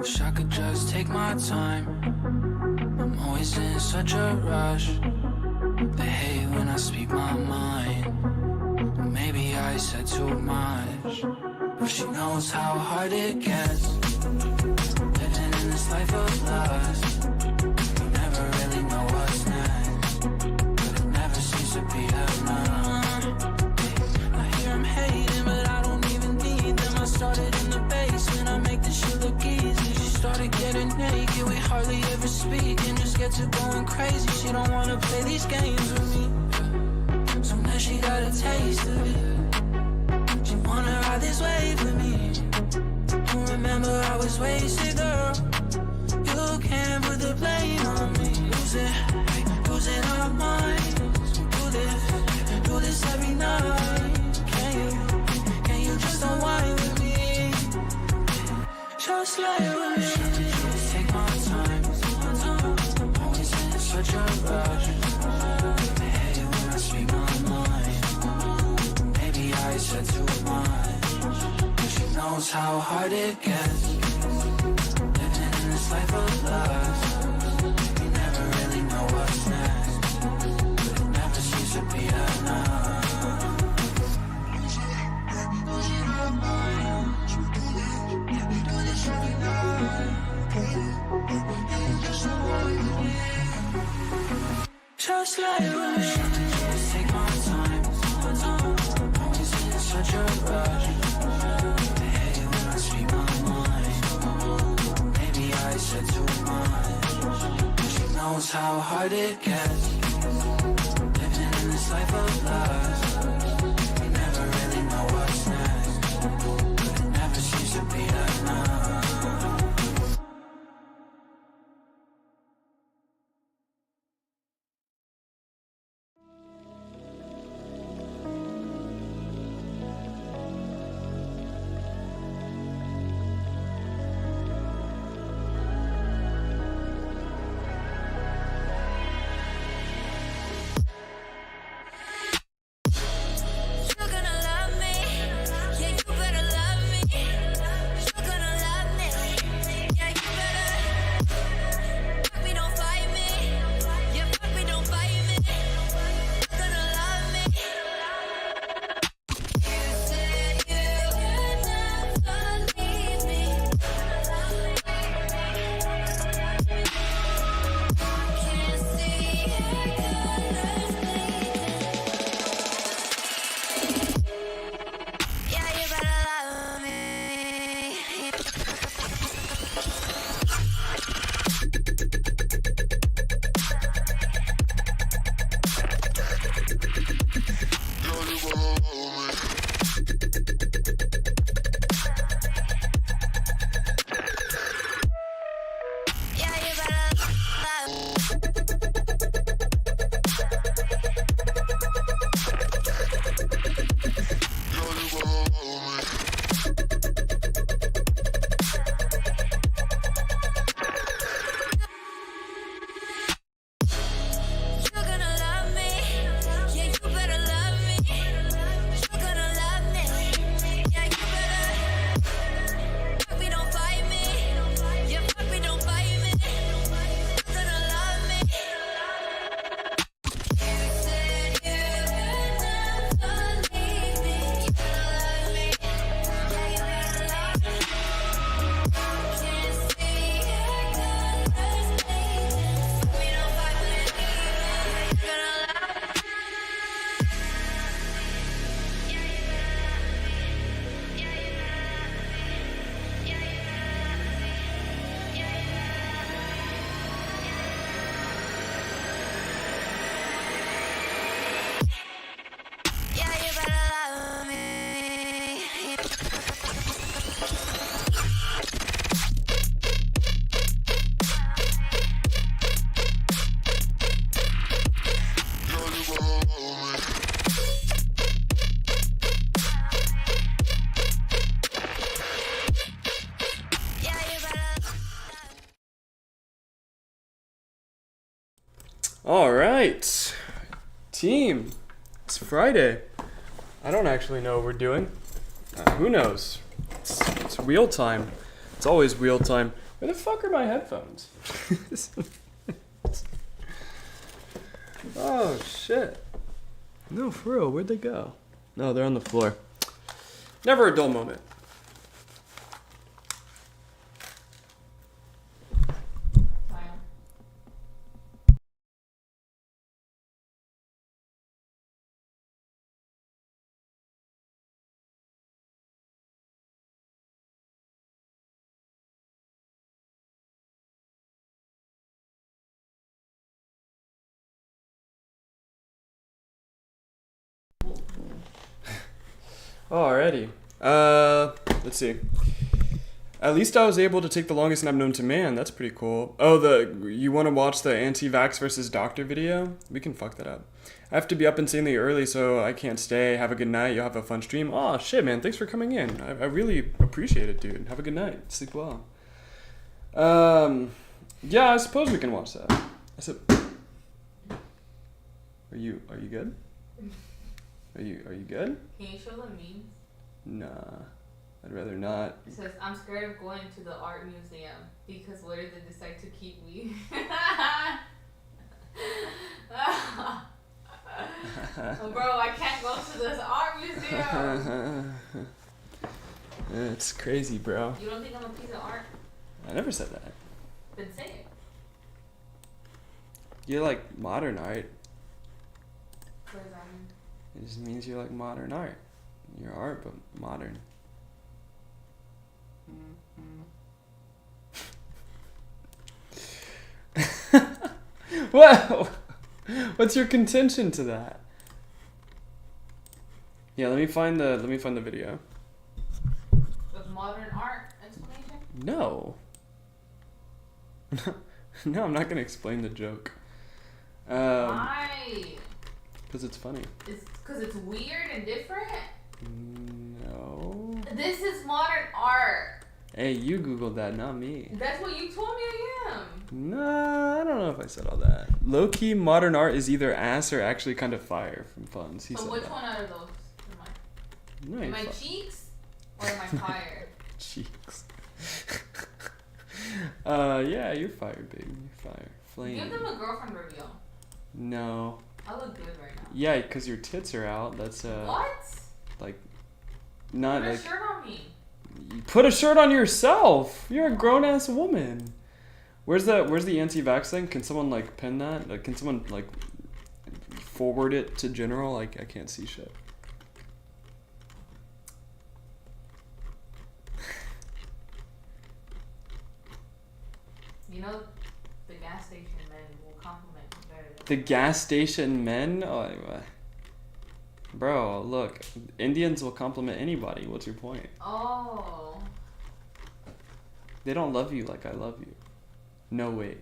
Wish I could just take my time. I'm always in such a rush. They hate when I speak my mind. Maybe I said too much, but she knows how hard it gets. Living in this life of lust, you never really know what's next, but it never seems to be enough. I hear I'm hating, but I don't even need them. I started in the basement, I make this shit look easy. She started getting naked, we hardly ever speak, and just get to going crazy. She don't wanna play these games with me. So now she got a taste of it. She wanna ride this wave with me. Don't remember I was wasted, girl. You can't put the blame on me. Losing our minds. We do this every night. Can you just unwind with me? Just lay with me. Just take my time. Always in such a rush. Hey, when I speak my mind, maybe I said too much. She knows how hard it gets. Living in this life of lust, you never really know what's next, but it never seems to be enough. Just lay with me. Just take my time. Always in such a rush. Hey, when I speak my mind, maybe I said too much. She knows how hard it gets. Living in this life of lust, you never really know what's next, but it never seems to be enough. All right, team, it's Friday. I don't actually know what we're doing. Who knows? It's wheel time. It's always wheel time. Where the fuck are my headphones? Oh, shit. No, for real, where'd they go? No, they're on the floor. Never a dull moment. Alrighty. Let's see. At least I was able to take the longest nap known to man. That's pretty cool. Oh, you want to watch the anti-vax versus doctor video? We can fuck that up. I have to be up insanely early, so I can't stay. Have a good night. You'll have a fun stream. Oh, shit, man. Thanks for coming in. I really appreciate it, dude. Have a good night. Sleep well. Yeah, I suppose we can watch that. Are you good? Are you good? Can you show the memes? Nah, I'd rather not. It says, I'm scared of going to the art museum because what if they decide to keep me? Bro, I can't go to this art museum. It's crazy, bro. You don't think I'm a piece of art? I never said that. Then say it. You're like modern art. What does that mean? It just means you're like modern art. You're art, but modern. What? What's your contention to that? Yeah, let me find the video. With modern art explanation? No. No, I'm not gonna explain the joke. Why? Because it's funny. It's because it's weird and different? No. This is modern art. Hey, you Googled that, not me. That's what you told me I am. Nah, I don't know if I said all that. Low-key, modern art is either ass or actually kind of fire from Funds. He So said which that. one out of those am I? No, Am I cheeks or am I fire? Cheeks. Yeah, you're fire, baby. You're fire. Flame. Give them a girlfriend reveal. No. I look good right now. Yeah, because your tits are out. That's What? like, not Put a like. shirt on me. You put a shirt on yourself. You're a grown ass woman. Where's the anti-vax thing? Can someone like pin that? Like, can someone like forward it to general? Like, I can't see shit. You know, the gas station men will compliment you better than The gas station men? Oh, bro, look, Indians will compliment anybody. What's your point? Oh. They don't love you like I love you. No wait.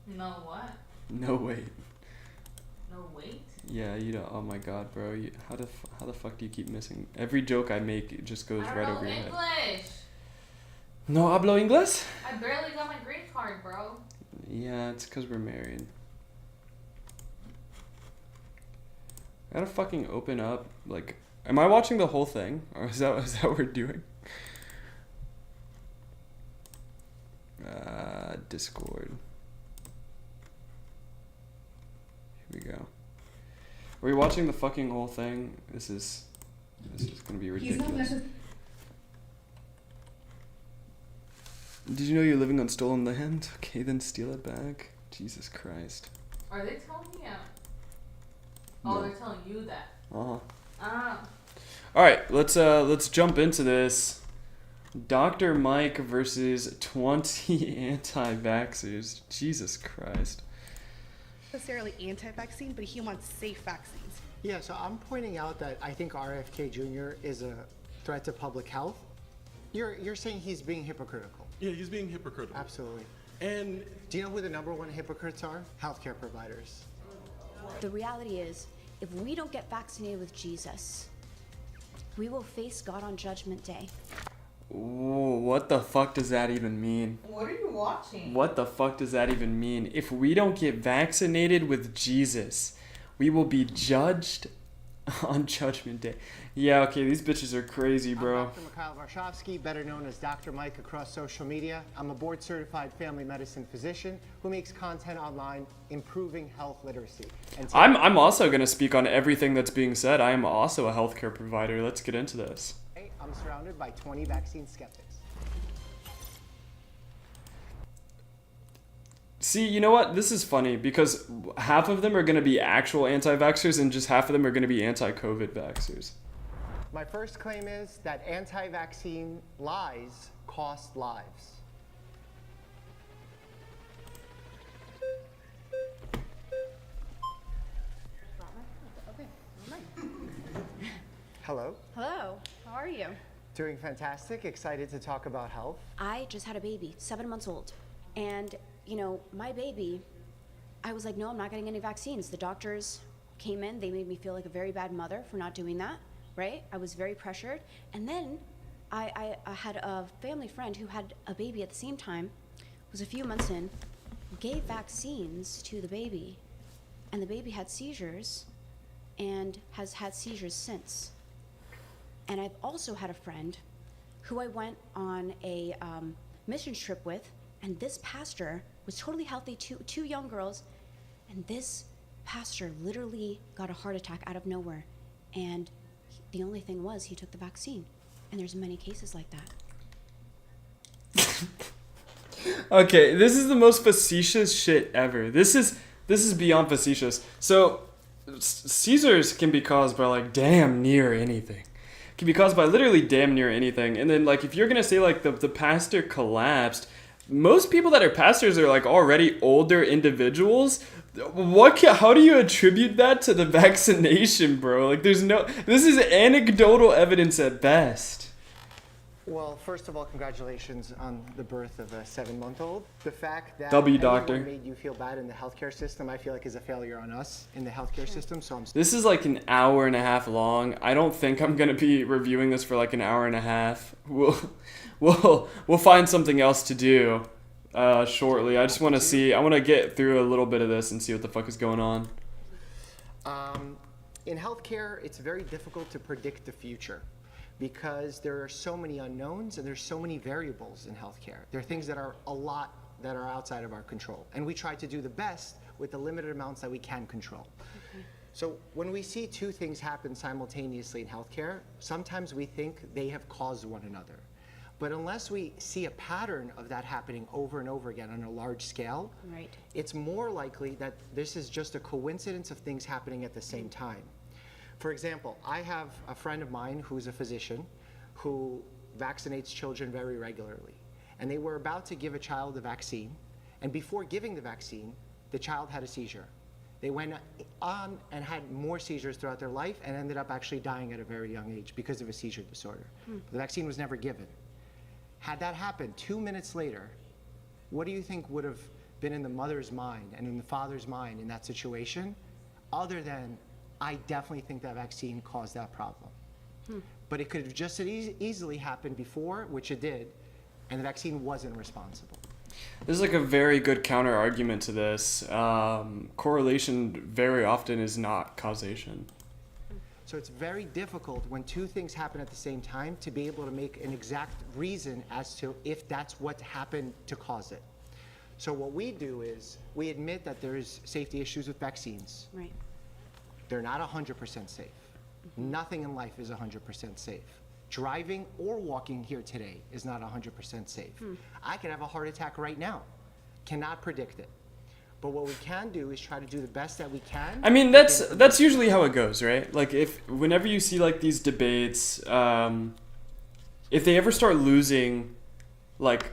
No what? No wait. No wait? Yeah, you don't. Oh my god, bro. How the fuck do you keep missing? Every joke I make, it just goes I don't right know over your head. English. No hablo inglés? I barely got my green card, bro. Yeah, it's because we're married. I gotta fucking open up. Like, am I watching the whole thing, or is that what we're doing? Discord. Here we go. Are we watching the fucking whole thing? This is gonna be ridiculous. Did you know you're living on stolen land? Okay, then steal it back. Jesus Christ. Are they telling me? Oh, No. they're telling you that. Uh-huh. Ah. All right, let's jump into this. Dr. Mike versus 20 anti-vaxxers. Jesus Christ. Necessarily anti-vaccine, but he wants safe vaccines. Yeah, so I'm pointing out that I think RFK Jr. is a threat to public health. You're saying he's being hypocritical. Yeah, he's being hypocritical. Absolutely. And Do you know who the number one hypocrites are? Healthcare providers. The reality is, if we don't get vaccinated with Jesus, we will face God on Judgment Day. Ooh, what the fuck does that even mean? What are you watching? What the fuck does that even mean? If we don't get vaccinated with Jesus, we will be judged On Judgment Day. Yeah, okay, these bitches are crazy, bro. I'm Dr. Mikhail Varshavsky, better known as Dr. Mike across social media. I'm a board-certified family medicine physician who makes content online improving health literacy. And I'm also going to speak on everything that's being said. I am also a healthcare provider. Let's get into this. today, I'm surrounded by 20 vaccine skeptics. See, you know what? This is funny because half of them are going to be actual anti-vaxxers and just half of them are going to be anti-COVID vaxxers. My first claim is that anti-vaccine lies cost lives. Hello. Hello, how are you? Doing fantastic. Excited to talk about health. I just had a baby, 7 months old. And, you know, my baby, I was like, no, I'm not getting any vaccines. The doctors came in, they made me feel like a very bad mother for not doing that, right? I was very pressured. And then I had a family friend who had a baby at the same time, was a few months in, gave vaccines to the baby, and the baby had seizures and has had seizures since. And I've also had a friend who I went on a mission trip with, and this pastor was totally healthy, two young girls, and this pastor literally got a heart attack out of nowhere. And the only thing was he took the vaccine. And there's many cases like that. Okay, this is the most facetious shit ever. This is beyond facetious. So, seizures can be caused by like damn near anything. Can be caused by literally damn near anything. And then like if you're gonna say like the pastor collapsed, most people that are pastors are like already older individuals. How do you attribute that to the vaccination, bro? Like this is anecdotal evidence at best. Well, first of all, congratulations on the birth of a 7-month-old. The fact that W, anyone doctor. made you feel bad in the healthcare system, I feel like is a failure on us in the healthcare system. So I'm This is like an hour and a half long. I don't think I'm gonna be reviewing this for like an hour and a half. We'll find something else to do shortly. I just want to see. I want to get through a little bit of this and see what the fuck is going on. In healthcare, it's very difficult to predict the future because there are so many unknowns and there's so many variables in healthcare. There are things that are outside of our control, and we try to do the best with the limited amounts that we can control. So when we see two things happen simultaneously in healthcare, sometimes we think they have caused one another. But unless we see a pattern of that happening over and over again on a large scale, Right. it's more likely that this is just a coincidence of things happening at the same time. For example, I have a friend of mine who's a physician who vaccinates children very regularly. And they were about to give a child a vaccine, and before giving the vaccine, the child had a seizure. They went on and had more seizures throughout their life and ended up actually dying at a very young age because of a seizure disorder. The vaccine was never given. Had that happened 2 minutes later, what do you think would have been in the mother's mind and in the father's mind in that situation, other than, I definitely think that vaccine caused that problem. But it could have just as easily happened before, which it did, and the vaccine wasn't responsible. There's like a very good counter argument to this. Correlation very often is not causation. So it's very difficult when two things happen at the same time to be able to make an exact reason as to if that's what happened to cause it. So what we do is we admit that there's safety issues with vaccines. Right. They're not 100% safe. Nothing in life is 100% safe. Driving or walking here today is not 100% safe. I could have a heart attack right now. Cannot predict it. But what we can do is try to do the best that we can. I mean, that's usually how it goes, right? Like whenever you see like these debates, if they ever start losing, like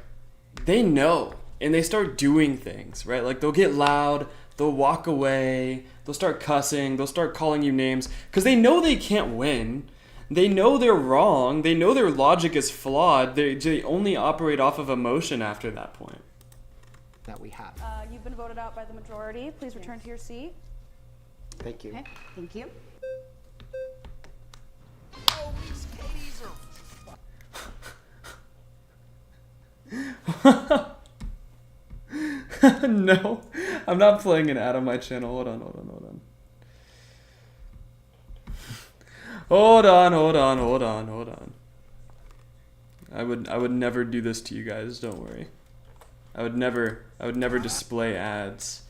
they know and they start doing things, right? Like they'll get loud, they'll walk away, they'll start cussing, they'll start calling you names because they know they can't win. They know they're wrong. They know their logic is flawed. They only operate off of emotion after that point. That we have. You've been voted out by the majority. Please return to your seat. Thank you. Okay, thank you. No, I'm not playing an ad on my channel. Hold on. Hold on, hold on, hold on, hold on. I would never do this to you guys, don't worry. I would never display ads.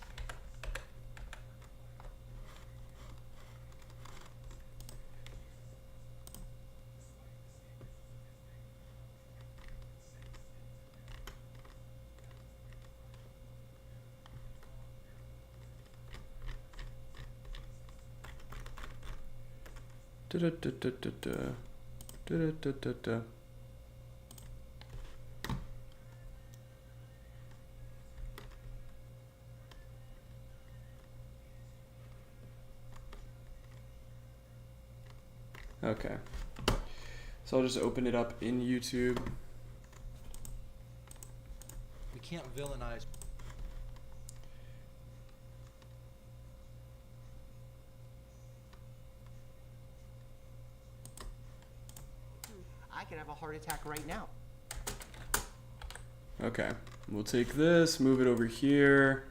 Da-da-da-da-da-da. Da-da-da-da-da. Okay. So I'll just open it up in YouTube. We can't villainize. I could have a heart attack right now. Okay. We'll take this, move it over here.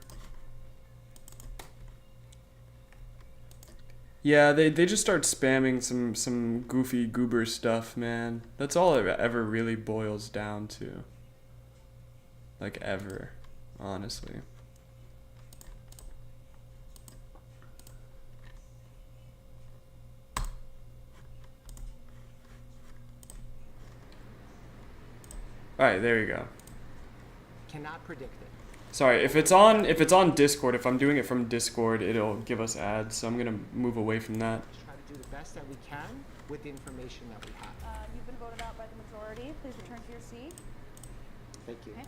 Yeah, they just start spamming some goofy goober stuff, man. That's all it ever really boils down to. Like, ever. Honestly. Alright, there you go. Cannot predict it. Sorry, if it's on Discord, if I'm doing it from Discord, it'll give us ads, so I'm gonna move away from that. Just try to do the best that we can with the information that we have. You've been voted out by the majority. Please return to your seat. Thank you. Okay.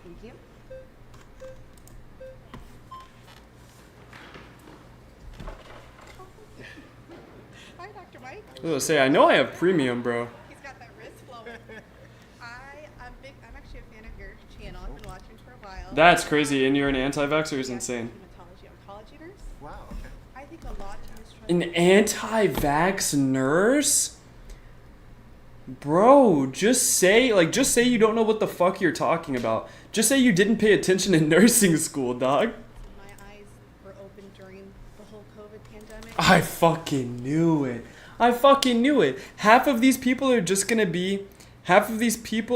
Thank you. Hi, Dr. Mike. I was gonna say, I know I have premium, bro. He's got that wrist flowing. I'm actually a fan of your channel. I've been watching for a while. That's crazy, and you're an anti-vaxxer is insane. Hematology oncology nurse. Wow, okay. I think a lot of us try An anti-vax nurse? Bro, just say you don't know what the fuck you're talking about. Just say you didn't pay attention in nursing school, dog. my eyes were open during the whole COVID pandemic. I fucking knew it. I fucking knew it. Half of these people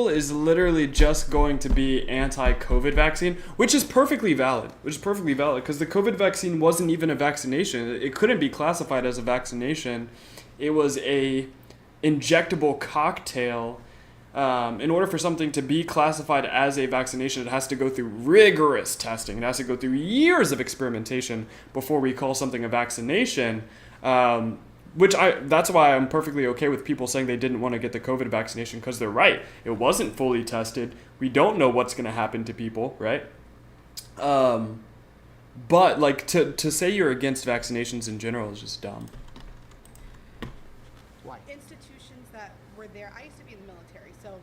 is literally just going to be anti-COVID vaccine, which is perfectly valid. Because the COVID vaccine wasn't even a vaccination. It couldn't be classified as a vaccination. It was a injectable cocktail. In order for something to be classified as a vaccination, it has to go through rigorous testing. It has to go through years of experimentation before we call something a vaccination. That's why I'm perfectly okay with people saying they didn't want to get the COVID vaccination, because they're right. It wasn't fully tested. We don't know what's going to happen to people, right? But like to say you're against vaccinations in general is just dumb. Why? Institutions that were there. I used to be in the military, so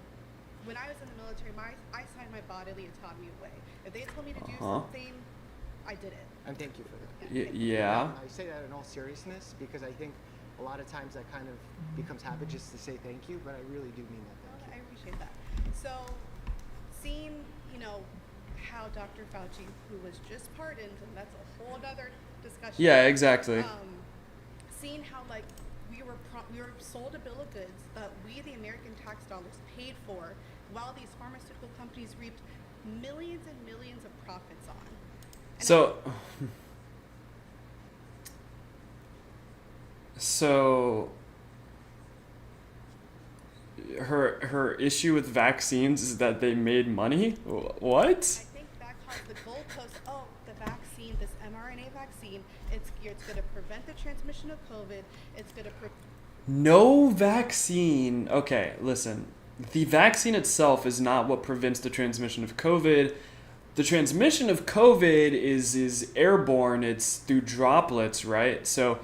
when I was in the military, I signed my bodily autonomy away. If they told me to do something, I did it. And thank you for that. Yeah. I say that in all seriousness because I think a lot of times that kind of becomes habit just to say thank you, but I really do mean that thank you. I appreciate that. So, seeing, how Dr. Fauci, who was just pardoned, and that's a whole other discussion. Yeah, exactly. Seeing how we were sold a bill of goods that we, the American tax dollars, paid for, while these pharmaceutical companies reaped millions and millions of profits on. And So her issue with vaccines is that they made money? What? I think that caused the goalpost. Oh, the vaccine, this mRNA vaccine, it's going to prevent the transmission of COVID. It's going to No vaccine. Okay, listen. The vaccine itself is not what prevents the transmission of COVID. The transmission of COVID is airborne. It's through droplets, right? So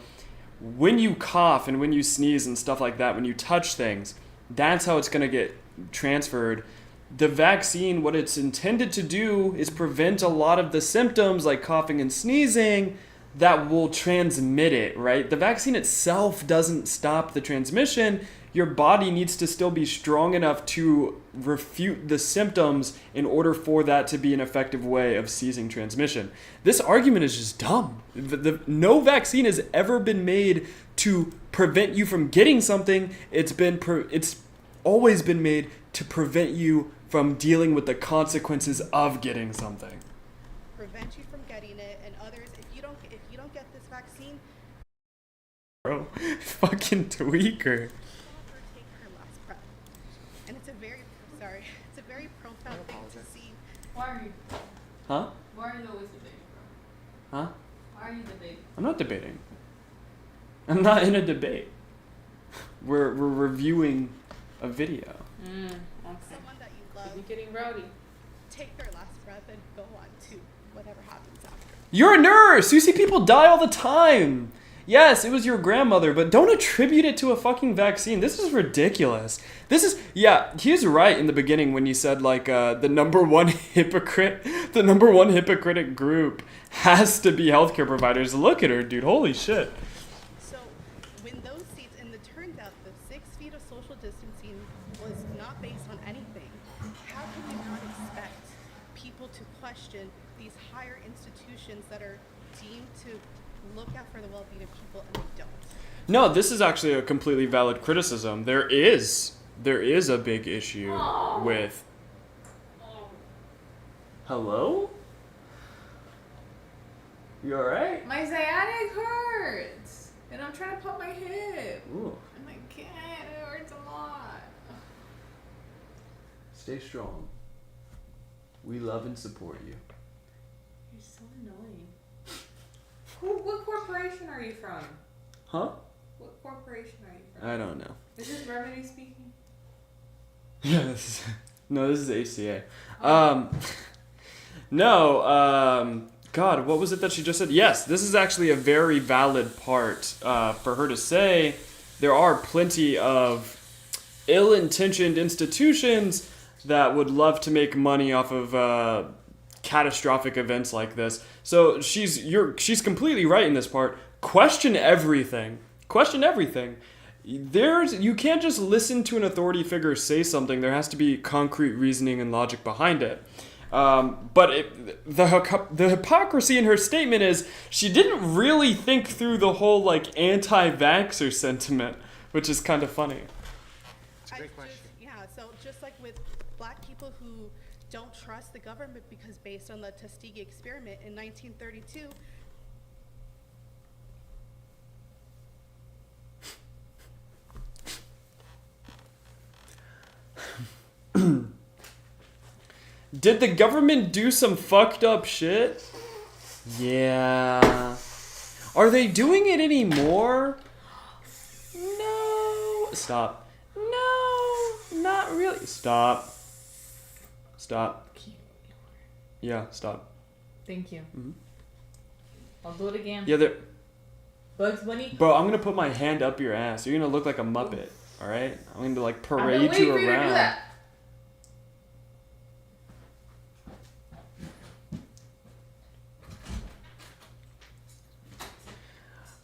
when you cough and when you sneeze and stuff like that, when you touch things, that's how it's going to get transferred. The vaccine, what it's intended to do is prevent a lot of the symptoms like coughing and sneezing that will transmit it, right? The vaccine itself doesn't stop the transmission. your body needs to still be strong enough to refute the symptoms in order for that to be an effective way of ceasing transmission. This argument is just dumb. No vaccine has ever been made to prevent you from getting something. It's always been made to prevent you from dealing with the consequences of getting something. Prevent you from getting it, and others, if you don't get this vaccine, Bro, fucking tweaker. her take her last breath. And it's a very profound thing to see. Why are you? Huh? Why are you always debating, bro? Huh? Why are you debating? I'm not debating. I'm not in a debate. We're reviewing a video. Okay. Someone that you love, You're getting rowdy. take their last breath and go on to whatever happens after. You're a nurse! You see people die all the time! Yes, it was your grandmother, but don't attribute it to a fucking vaccine. This is ridiculous. He's right in the beginning when he said, like, the number one hypocritic group has to be healthcare providers. Look at her, dude. Holy shit. So when those seats, and it turned out the 6 feet of social distancing was not based on anything, how can we not expect people to question these higher institutions that are deemed to look out for the well-being of people and they don't? No, this is actually a completely valid criticism. There is a big issue with... Hello? You alright? My sciatic hurts, and I'm trying to pop my hip, Ooh. and I can't. It hurts a lot. Stay strong. We love and support you. You're so annoying. What corporation are you from? Huh? What corporation are you from? I don't know. Is this Remedy speaking? Yes. No, this is HCA. God, what was it that she just said? Yes, this is actually a very valid part for her to say. There are plenty of ill-intentioned institutions that would love to make money off of catastrophic events like this. So she's completely right in this part. Question everything. Question everything. You can't just listen to an authority figure say something. There has to be concrete reasoning and logic behind it. But the hypocrisy in her statement is she didn't really think through the whole like anti-vaxxer sentiment, which is kind of funny. It's a great question. So just like with black people who don't trust the government because based on the Tuskegee experiment in 1932, Did the government do some fucked up shit? Yeah. Are they doing it anymore? No. Stop. No, not really. Stop. Stop. Yeah, stop. Thank you. Mm-hmm. I'll do it again. Yeah, Bugs Bunny. bro, I'm gonna put my hand up your ass. You're gonna look like a Muppet, alright? I'm gonna like I've parade been waiting you for you to do around. that.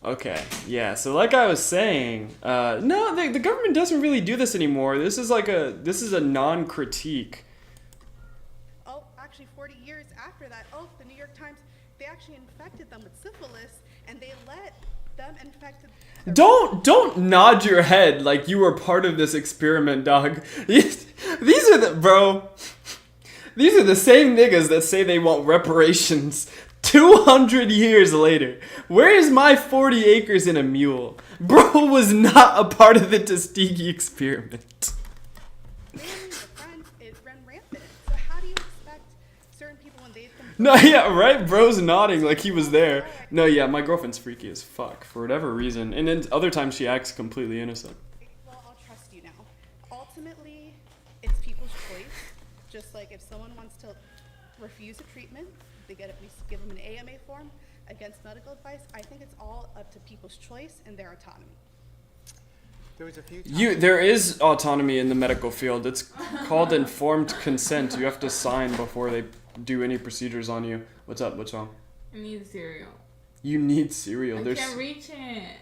Okay, yeah. So like I was saying, no, the government doesn't really do this anymore. This is a non-critique. oh, actually 40 years after that, the New York Times, they actually infected them with syphilis and they let them infect. Don't nod your head like you were part of this experiment, dog. These are the same niggas that say they want reparations 200 years later. Where is my 40 acres and a mule? Bro was not a part of the Tuskegee experiment. It ran rampant. So how do you expect certain people when they've been... No, yeah, right? Bro's nodding like he was there. No, yeah, my girlfriend's freaky as fuck for whatever reason. And then other times she acts completely innocent. Well, I'll trust you now. Ultimately, it's people's choice. Just like if someone wants to refuse a treatment, we give them an AMA form against medical advice. I think it's all up to people's choice and their autonomy. There was a few times. There is autonomy in the medical field. It's called informed consent. You have to sign before they do any procedures on you. What's up? What's wrong? I need cereal. You need cereal. I can't reach it.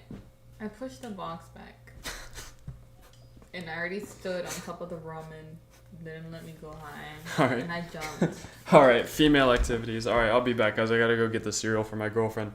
I pushed the box back. And I already stood on top of the ramen. Didn't let me go high. All right. And I jumped. All right, female activities. All right, I'll be back, guys. I gotta go get the cereal for my girlfriend.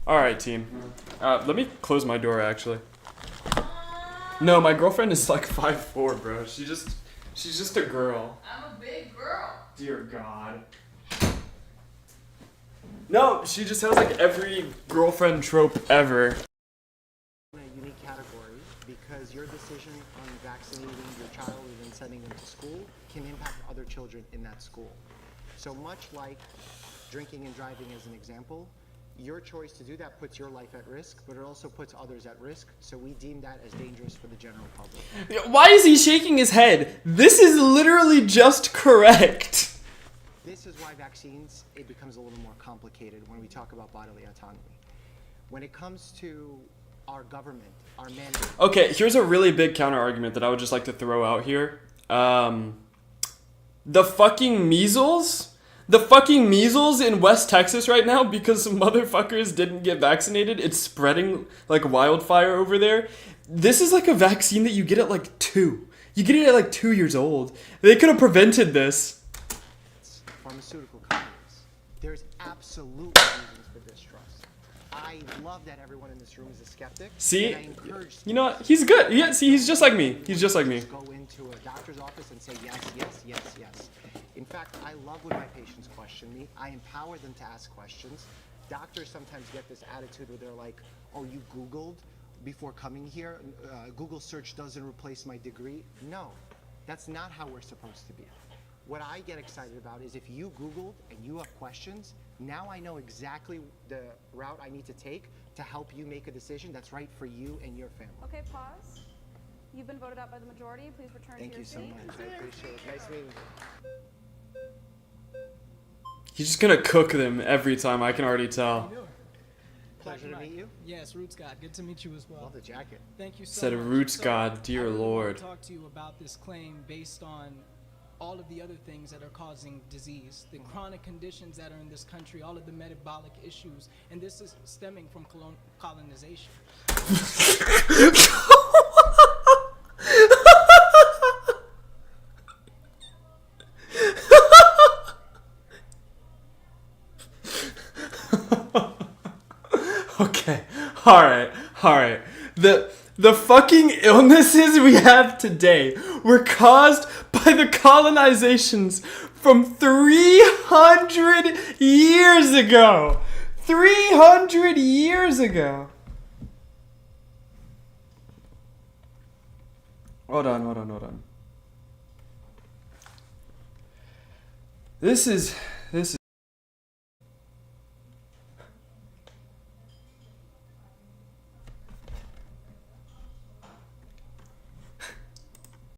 All right, team. Let me close my door, actually. No, my girlfriend is like 5'4", bro. She's just a girl. I'm a big girl. Dear God. No, she just has like every girlfriend trope ever. In a unique category because your decision on vaccinating your child and then sending them to school can impact other children in that school. So much like drinking and driving as an example, your choice to do that puts your life at risk, but it also puts others at risk. So we deem that as dangerous for the general public. Why is he shaking his head? This is literally just correct. This is why vaccines, it becomes a little more complicated when we talk about bodily autonomy. When it comes to our government, our mandate. Okay, here's a really big counter argument that I would just like to throw out here. The fucking measles? The fucking measles in West Texas right now, because some motherfuckers didn't get vaccinated, it's spreading like wildfire over there. This is like a vaccine that you get at like 2. You get it at like 2 years old. They could have prevented this. Pharmaceutical companies. There's absolute reasons for distrust. I love that everyone in this room is a skeptic. See? And I encourage You know what? He's good. Yeah, see, he's just like me. He's just like me. Go into a doctor's office and say yes, yes, yes, yes. In fact, I love when my patients question me. I empower them to ask questions. Doctors sometimes get this attitude where they're like, oh, you Googled before coming here? Google search doesn't replace my degree. No, that's not how we're supposed to be. What I get excited about is if you Googled and you have questions, now I know exactly the route I need to take to help you make a decision that's right for you and your family. Okay, pause. You've been voted out by the majority. Please return Thank to you your so seat. much. I appreciate it. Nice meeting you. He's just gonna cook them every time, I can already tell. Pleasure to meet you. Yes, Roots God. Good to meet you as well. Love the jacket. Thank you so Said much. Roots So, God, dear I really Lord. want to talk to you about this claim based on all of the other things that are causing disease, the chronic conditions that are in this country, all of the metabolic issues, and this is stemming from colonization. Okay, alright. The fucking illnesses we have today were caused by the colonizations from 300 years ago. 300 years ago. Hold on. This is